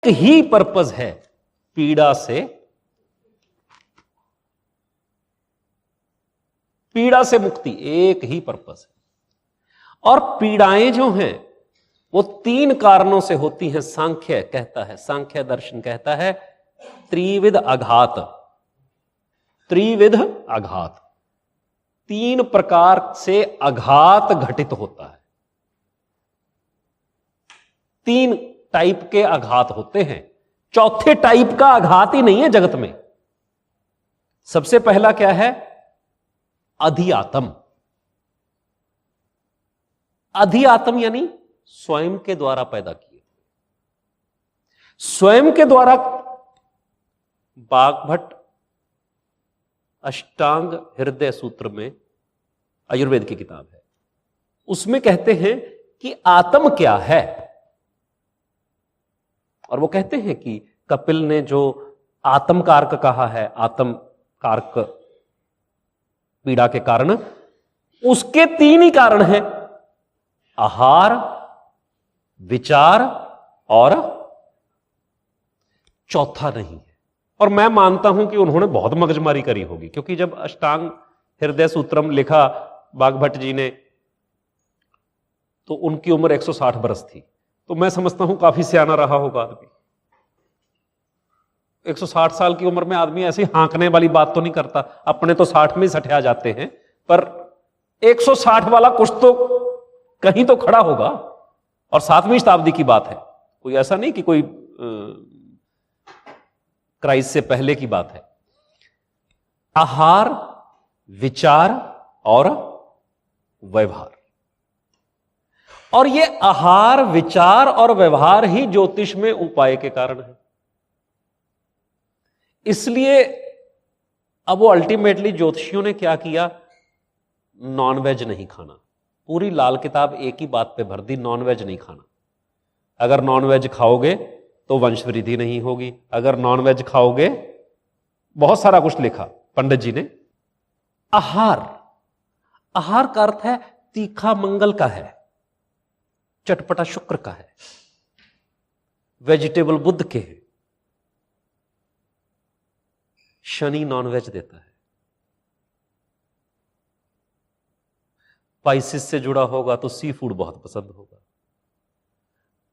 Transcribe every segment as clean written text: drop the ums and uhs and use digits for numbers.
ही purpose है पीड़ा से मुक्ति, एक ही पर्पस है। और पीड़ाएं जो हैं वो तीन कारणों से होती हैं। सांख्य कहता है, सांख्य दर्शन कहता है त्रिविध आघात। त्रिविध आघात, तीन प्रकार से आघात घटित होता है। तीन टाइप के आघात होते हैं, चौथे टाइप का आघात ही नहीं है जगत में। सबसे पहला क्या है? अधिआत्म। अधिआत्म यानी स्वयं के द्वारा पैदा किए, स्वयं के द्वारा। बागभट्ट अष्टांग हृदय सूत्र में, आयुर्वेद की किताब है, उसमें कहते हैं कि आत्म क्या है। और वो कहते हैं कि कपिल ने जो आत्म कारक कहा है, आत्म कारक पीड़ा के कारण, उसके तीन ही कारण हैं, आहार, विचार और चौथा नहीं है। और मैं मानता हूं कि उन्होंने बहुत मगजमारी करी होगी, क्योंकि जब अष्टांग हृदय सूत्रम लिखा बागभट्ट जी ने, तो उनकी उम्र 160 बरस थी। तो मैं समझता हूं काफी सियाना रहा होगा आदमी। 160 साल की उम्र में आदमी ऐसी हाँकने वाली बात तो नहीं करता। अपने तो 60 में ही सठिया जाते हैं, पर 160 वाला कुछ तो कहीं तो खड़ा होगा। और 7वीं शताब्दी की बात है, कोई ऐसा नहीं कि कोई क्राइस्ट से पहले की बात है। आहार, विचार और व्यवहार, और ये आहार, विचार और व्यवहार ही ज्योतिष में उपाय के कारण है। इसलिए अब वो अल्टीमेटली ज्योतिषियों ने क्या किया? नॉनवेज नहीं खाना। पूरी लाल किताब एक ही बात पे भर दी, नॉनवेज नहीं खाना। अगर नॉनवेज खाओगे तो वंश वृद्धि नहीं होगी, अगर नॉनवेज खाओगे, बहुत सारा कुछ लिखा पंडित जी ने। आहार, आहार का अर्थ है तीखा मंगल का है, चटपटा शुक्र का है, वेजिटेबल बुध के है। शनि नॉनवेज देता है। पाइसिस से जुड़ा होगा तो सी फूड बहुत पसंद होगा।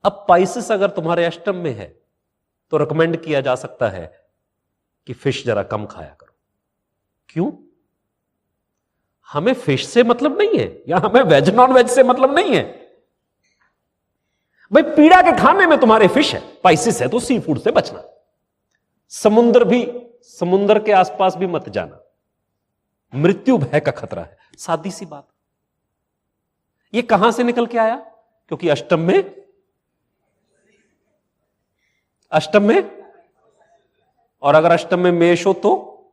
अब पाइसिस अगर तुम्हारे अष्टम में है तो रिकमेंड किया जा सकता है कि फिश जरा कम खाया करो। क्यों? हमें फिश से मतलब नहीं है, या हमें वेज नॉन वेज से मतलब नहीं है। भाई पीड़ा के खाने में तुम्हारे फिश है, पाइसिस है, तो सी फूड से बचना। समुद्र के आसपास भी मत जाना, मृत्यु भय का खतरा है। सादी सी बात। ये कहां से निकल के आया? क्योंकि अष्टम में, और अगर अष्टम में मेष हो तो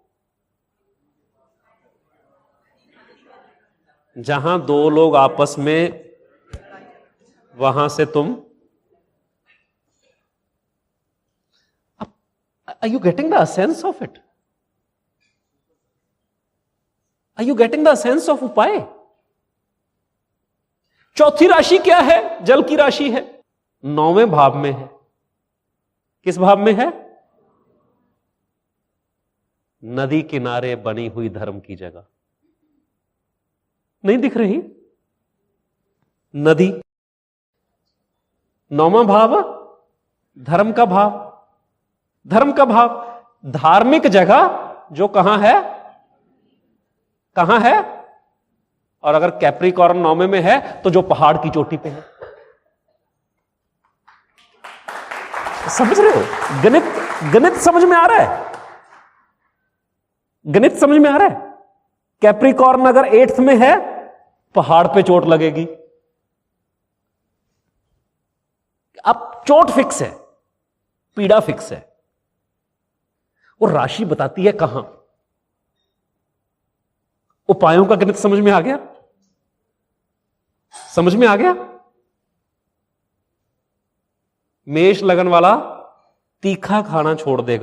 जहां दो लोग आपस में, वहां से तुम। Are you getting the sense of it? Are you getting the sense of उपाय? चौथी राशि क्या है? जल की राशि है, 9वें भाव में है। किस भाव में है? नदी किनारे बनी हुई धर्म की जगह। नहीं दिख रही नदी? 9वां भाव धर्म का भाव। धर्म का भाव, धार्मिक जगह जो कहां है? कहां है? और अगर कैप्रिकॉर्न 9वें में है तो जो पहाड़ की चोटी पे है। समझ रहे हो? गणित समझ में आ रहा है? गणित समझ में आ रहा है? कैप्रिकॉर्न अगर 8th में है, पहाड़ पे चोट लगेगी। अब चोट फिक्स है, पीड़ा फिक्स है। वो राशि बताती है कहां। उपायों का गणित समझ में आ गया? समझ में आ गया? मेष लगन वाला तीखा खाना छोड़ देगा।